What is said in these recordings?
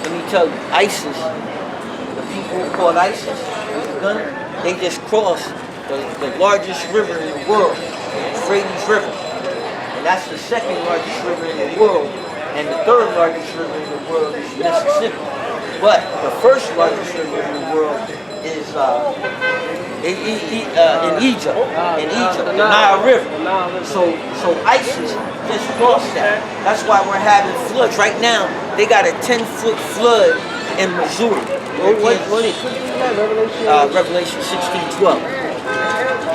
let me tell you, ISIS, the people who call ISIS, they just crossed the largest river in the world, the Euphrates River. And that's the second largest river in the world. And the third largest river in the world is Mississippi. But the first largest river in the world is in Egypt, the Nile River. So ISIS just crossed that. That's why we're having floods right now. They got a 10-foot flood in Missouri. Revelation 16:12.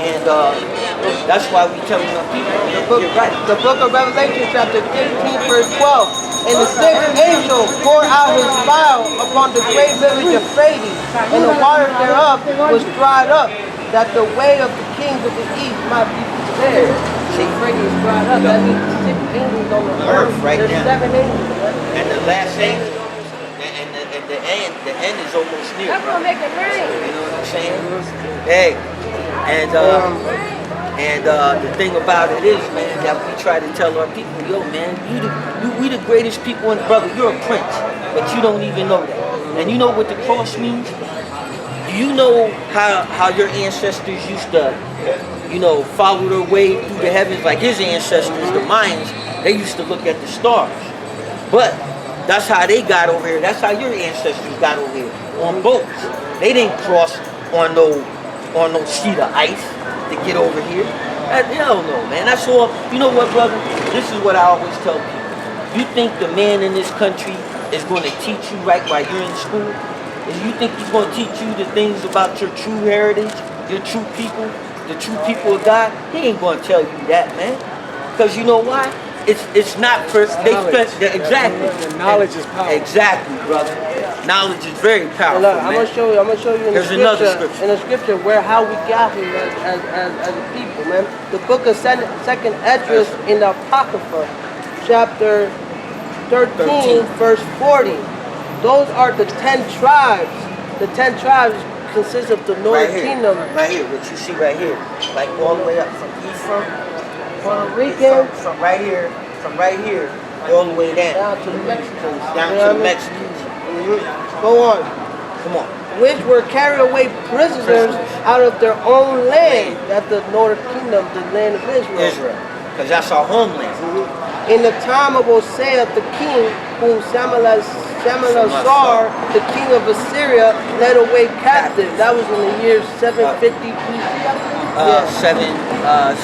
And that's why we telling our people, you're right. The book of Revelation, chapter 15, verse 12. And the sixth angel poured out his vial upon the great river Euphrates, and the water thereof was dried up, that the way of the kings of the east might be prepared. The Euphrates is dried up. That means the six angels on the earth. Right There's now. 7 angels. Right? And the last angel, and the end is almost near. That's gonna make it rain. You know what I'm saying? Hey, and the thing about it is, man, that we try to tell our people, yo, man, we the greatest people in the brother. You're a prince, but you don't even know that. And you know what the cross means? Do you know how your ancestors used to, follow their way through the heavens? Like his ancestors, the Mayans, they used to look at the stars. But that's how they got over here. That's how your ancestors got over here, on boats. They didn't cross on no sheet of ice to get over here. Hell no, man. That's all. You know what, brother? This is what I always tell people. You think the man in this country is going to teach you right while you're in school? And you think he's going to teach you the things about your true heritage, your true people, the true people of God? He ain't going to tell you that, man. Because you know why? It's not for exactly. The knowledge is powerful. Exactly, brother. Knowledge is very powerful. Look, I'm gonna show you in There's the another scripture. In the scripture how we got here as a people, man. The book of Second Esdras in the Apocrypha, chapter 13, verse 40. Those are the 10 tribes. The 10 tribes consist of the northern kingdom. Right here, what you see right here, like all the way up from Ephraim, Puerto Rican, from right here, all the way down to the Mexicans. Down to the Mexicans. Go on. Come on. Which were carried away prisoners out of their own land, that's the northern kingdom, the land of Israel. Because that's our homeland. In the time of Hosea the king, whom Shalmaneser, the king of Assyria, led away captive. That was in the year 750 BC.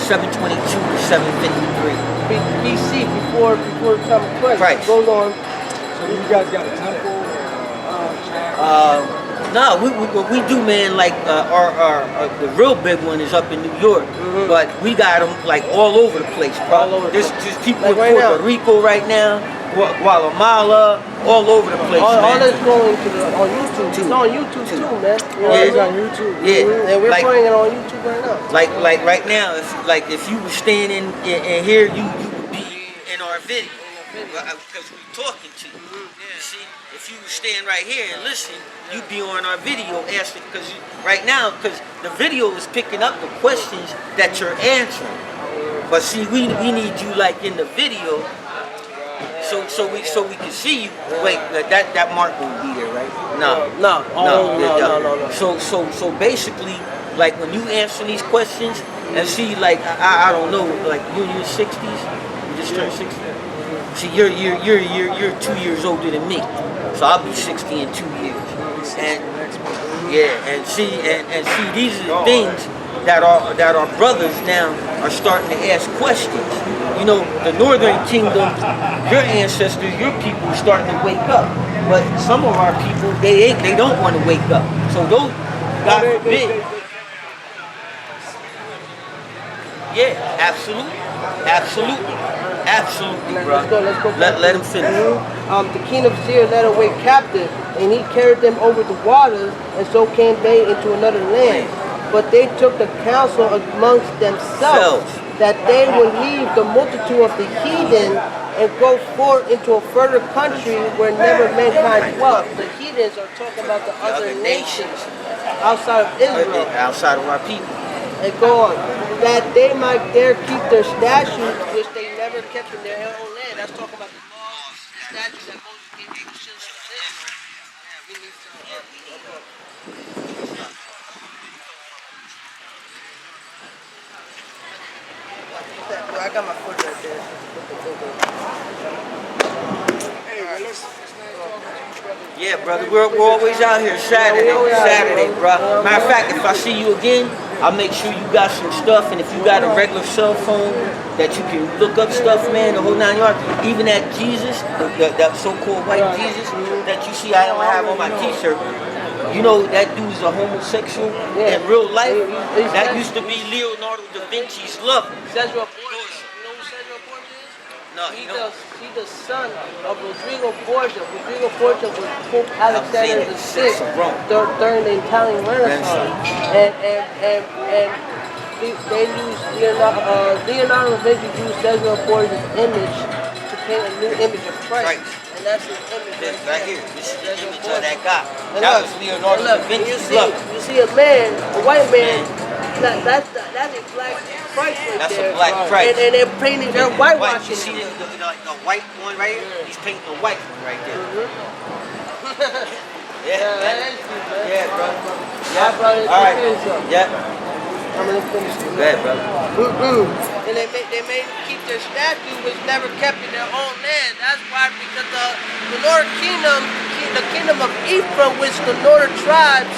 722 to 753. BC, before the time of Christ. Goes on. So you guys got a temple? No, what we do, man, like our the real big one is up in New York, but we got them like all over the place, bro. There's people in Puerto Rico right now, Guatemala, all over the place, man. All that's going on YouTube. It's on YouTube too, man. It's on YouTube. Yeah, and we're playing it on YouTube right now. Like right now, if you were staying in here, you would be in our video because we're talking to you. You see, if you were staying right here and listening, you'd be on our video asking, because the video is picking up the questions that you're answering. But see, we need you like in the video, so we can see you. Wait, that mark won't be there, right? No. So basically, like when you answer these questions and see, like I don't know, like you're in your 60s, you just turned 60. See, you're 2 years older than me, so I'll be 60 in 2 years. And see, these are the things that our brothers now are starting to ask questions. You know, the Northern Kingdom, your ancestors, your people are starting to wake up, but some of our people they don't want to wake up. So those, God forbid. Yeah, absolutely, bro. Let's go. Let him finish. The king of Syria led away captive, and he carried them over the waters, and so came they into another land. But they took the counsel amongst themselves that they would leave the multitude of the heathen and go forth into a further country where never mankind dwelt. The heathens are talking about the other nations outside of Israel. Outside of our people. And go on. That they might there keep their statutes, which they never kept in their own land. That's talking about the laws, the statutes that Moses gave to the children of Israel. I got my foot right there. Hey, well, let's Yeah, brother, we're always out here Saturday, bro. Matter of fact, if I see you again, I'll make sure you got some stuff, and if you got a regular cell phone that you can look up stuff, man, the whole 9 yards, even that Jesus, that so-called white Jesus that you see I don't have on my t-shirt, you know that dude's a homosexual in real life. That used to be Leonardo da Vinci's lover. Cesar Borgia. You know who Cesar Borgia is? No, you know. He's the son of Rodrigo Borgia. Rodrigo Borgia was Pope Alexander VI during the Italian Renaissance. And they used Leonardo da Vinci used Cesar Borgia's image to paint a new image of Christ. And that's his image right here. This is the image of that guy. That was Leonardo da Vinci's lover. You see a man, a white man, that's a black Christ right That's there. a black Christ. And they're painting, they're whitewashing. You see the white one right here? He's painting the white one right there. Yeah, bro. Yeah, brother. All right. Yeah. I'm gonna finish this. Go ahead, brother. And they made them keep their statue, which never kept in their own land. That's why, because the northern kingdom, the kingdom of Ephraim, which the northern tribes,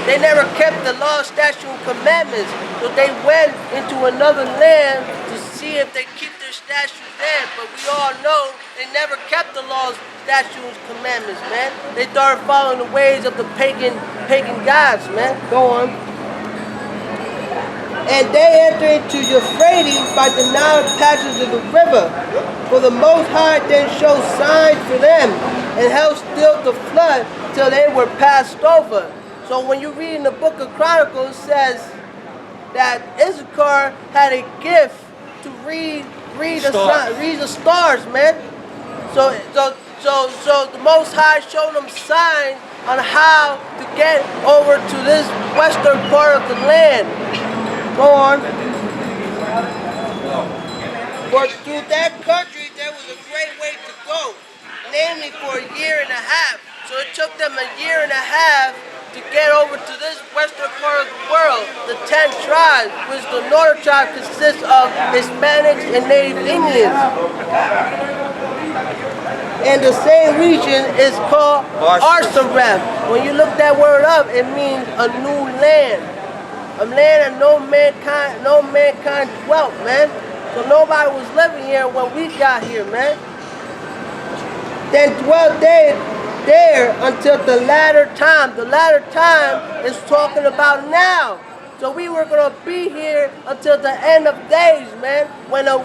they never kept the law, statute, and commandments. So they went into another land to see if they keep their statutes there. But we all know they never kept the laws, statutes, and commandments, man. They started following the ways of the pagan gods, man. Go on. And they entered into Euphrates by the Nile passages of the river. For the Most High then showed signs for them and held still the flood till they were passed over. So when you read in the book of Chronicles, it says that Issachar had a gift to read the stars, man. So the Most High showed them signs on how to get over to this western part of the land. Go on. For through that country there was a great way to go, namely for a year and a half. So it took them a year and a half to get over to this western part of the world. The 10 tribes, which the northern tribe consists of Hispanics and Native Indians. And the same region is called Arsaram. When you look that word up, it means a new land. A land that no mankind dwelt, man. So nobody was living here when we got here, man. Then dwelt they there until the latter time. The latter time is talking about now. So we were gonna be here until the end of days, man. Until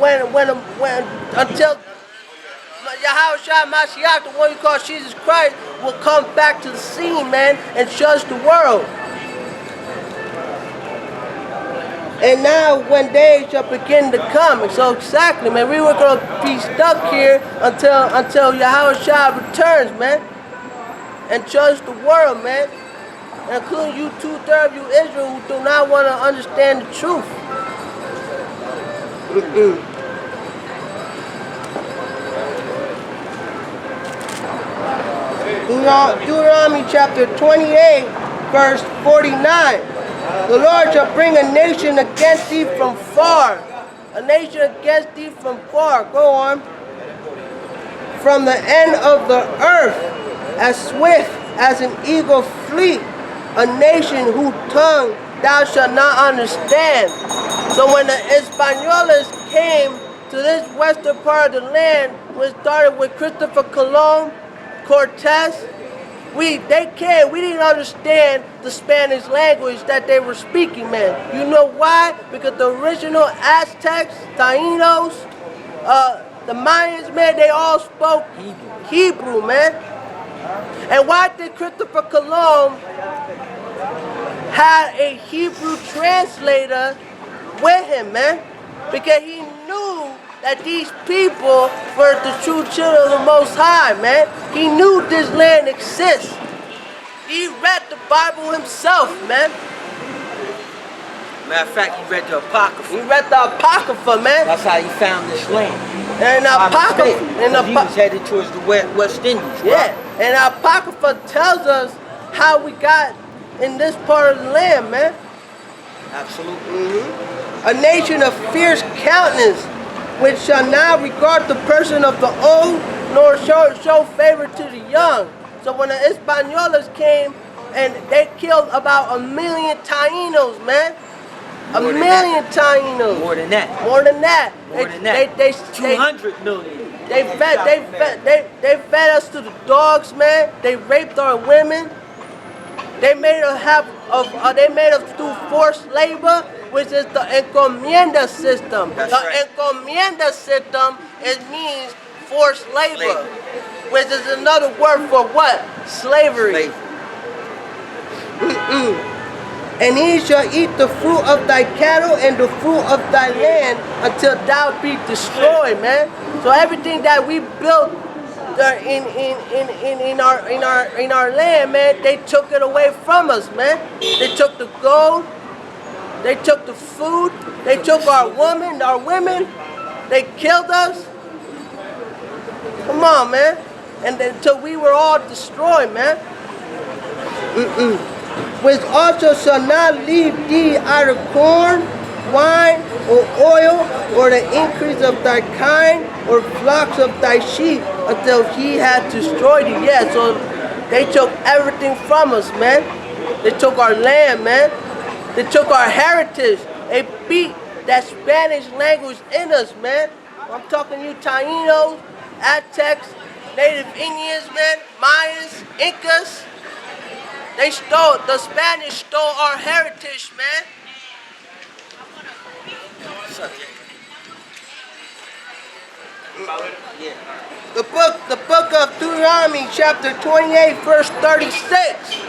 Yahushua Mashiach, the one you call Jesus Christ, will come back to the scene, man, and judge the world. And now when days shall begin to come. So exactly, man, we were going to be stuck here until Yahushua returns, man, and judge the world, man, including you 2/3 of you Israel who do not want to understand the truth. Deuteronomy chapter 28, verse 49. The Lord shall bring a nation against thee from far. A nation against thee from far. Go on. From the end of the earth, as swift as an eagle fleet. A nation whose tongue thou shalt not understand. So when the Españoles came to this western part of the land, when it started with Christopher Colon, Cortez, we didn't understand the Spanish language that they were speaking, man. You know why? Because the original Aztecs, Taínos, the Mayans, man, they all spoke Hebrew, man. And why did Christopher Colon have a Hebrew translator with him, man? Because he knew that these people were the true children of the Most High, man. He knew this land exists. He read the Bible himself, man. Matter of fact, he read the Apocrypha. He read the Apocrypha, man. That's how he found this land. And Apocrypha, he was headed towards the West Indies. Yeah, and Apocrypha tells us how we got in this part of the land, man. Absolutely. A nation of fierce countenance, which shall not regard the person of the old, nor show favor to the young. So when the Españolas came and they killed about 1 million Tainos, man. A million Tainos. More than that. More than that. More than that. 200 million. They fed us to the dogs, man. They raped our women. They made us do forced labor, which is the encomienda system. That's the right. encomienda system means forced labor, which is another word for what? Slavery. And he shall eat the fruit of thy cattle and the fruit of thy land until thou be destroyed, man. So everything that we built in our land, man, they took it away from us, man. They took the gold, they took the food, they took our women, they killed us. Come on, man. And until we were all destroyed, man. Which also shall not leave thee either corn, wine, or oil, or the increase of thy kind, or flocks of thy sheep, until he had destroyed thee. Yeah, so they took everything from us, man. They took our land, man. They took our heritage. They beat that Spanish language in us, man. I'm talking you Tainos, Aztecs, Native Indians, man, Mayans, Incas. The Spanish stole our heritage, man. The book of Deuteronomy, chapter 28, verse 36.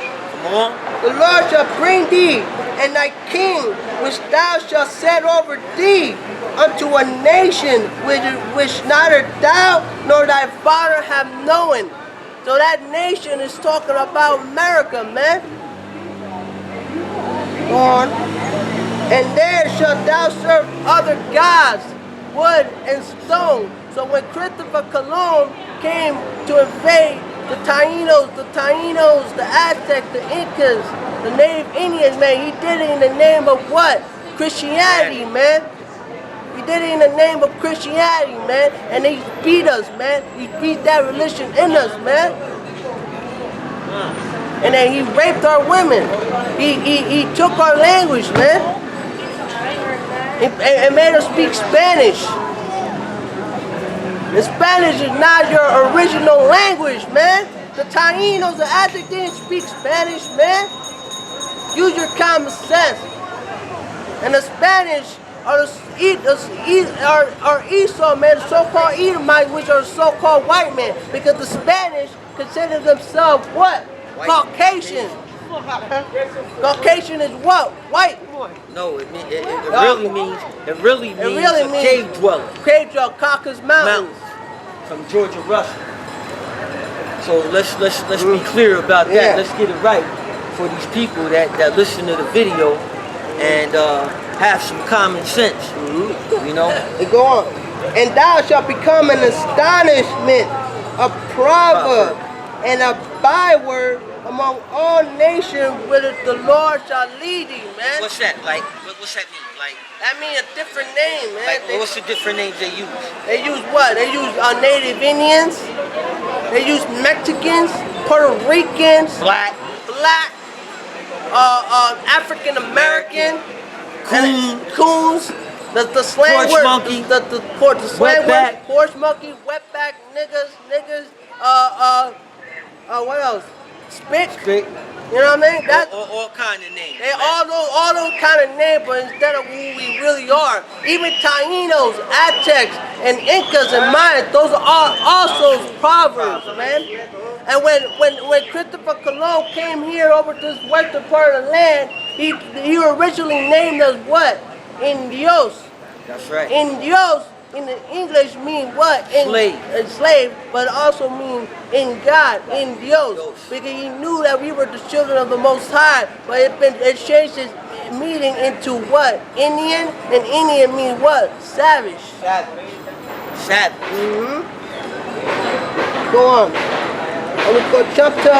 Come on. The Lord shall bring thee and thy king, which thou shalt set over thee, unto a nation which neither thou nor thy father have known. So that nation is talking about America, man. Go on. And there shalt thou serve other gods, wood and stone. So when Christopher Colon came to invade the Tainos, the Aztecs, the Incas, the Native Indians, man, he did it in the name of what? Christianity, man. He did it in the name of Christianity, man. And he beat us, man. He beat that religion in us, man. And then he raped our women. He took our language, man. And made us speak Spanish. And Spanish is not your original language, man. The Tainos, the Aztecs didn't speak Spanish, man. Use your common sense. And the Spanish are Esau, man, the so-called Edomites, which are so-called white men, because the Spanish consider themselves what? White. Caucasian. Caucasian is what? White. No, it really means a cave dweller. Cave dweller, Caucasus Mountains. From Georgia, Russia. So let's be clear about that. Yeah. Let's get it right for these people that listen to the video and have some common sense. You know? Go on. And thou shalt become an astonishment, a proverb, and a byword among all nations, whither the Lord shall lead thee, man. What's that? Like, what's that mean? Like, that means a different name, man. Like, what's the different names they use? They use what? They use Native Indians. They use Mexicans, Puerto Ricans, Black, African American, coons, the slang porch word, monkey, the slang word, porch monkey, wetback, niggas, what else? Spick. You know what I mean? That's all kind of names. They all those kind of names, but instead of who we really are. Even Tainos, Aztecs, and Incas and Mayans, those are all also proverbs, man. And when Christopher Colon came here over to this western part of the land, he originally named us what? Indios. That's right. Indios in the English mean what? Slave, but also mean in God, in Dios. Because he knew that we were the children of the Most High, but it changed its meaning into what? Indian, and Indian means what? Savage. savage. Go on. And we go chapter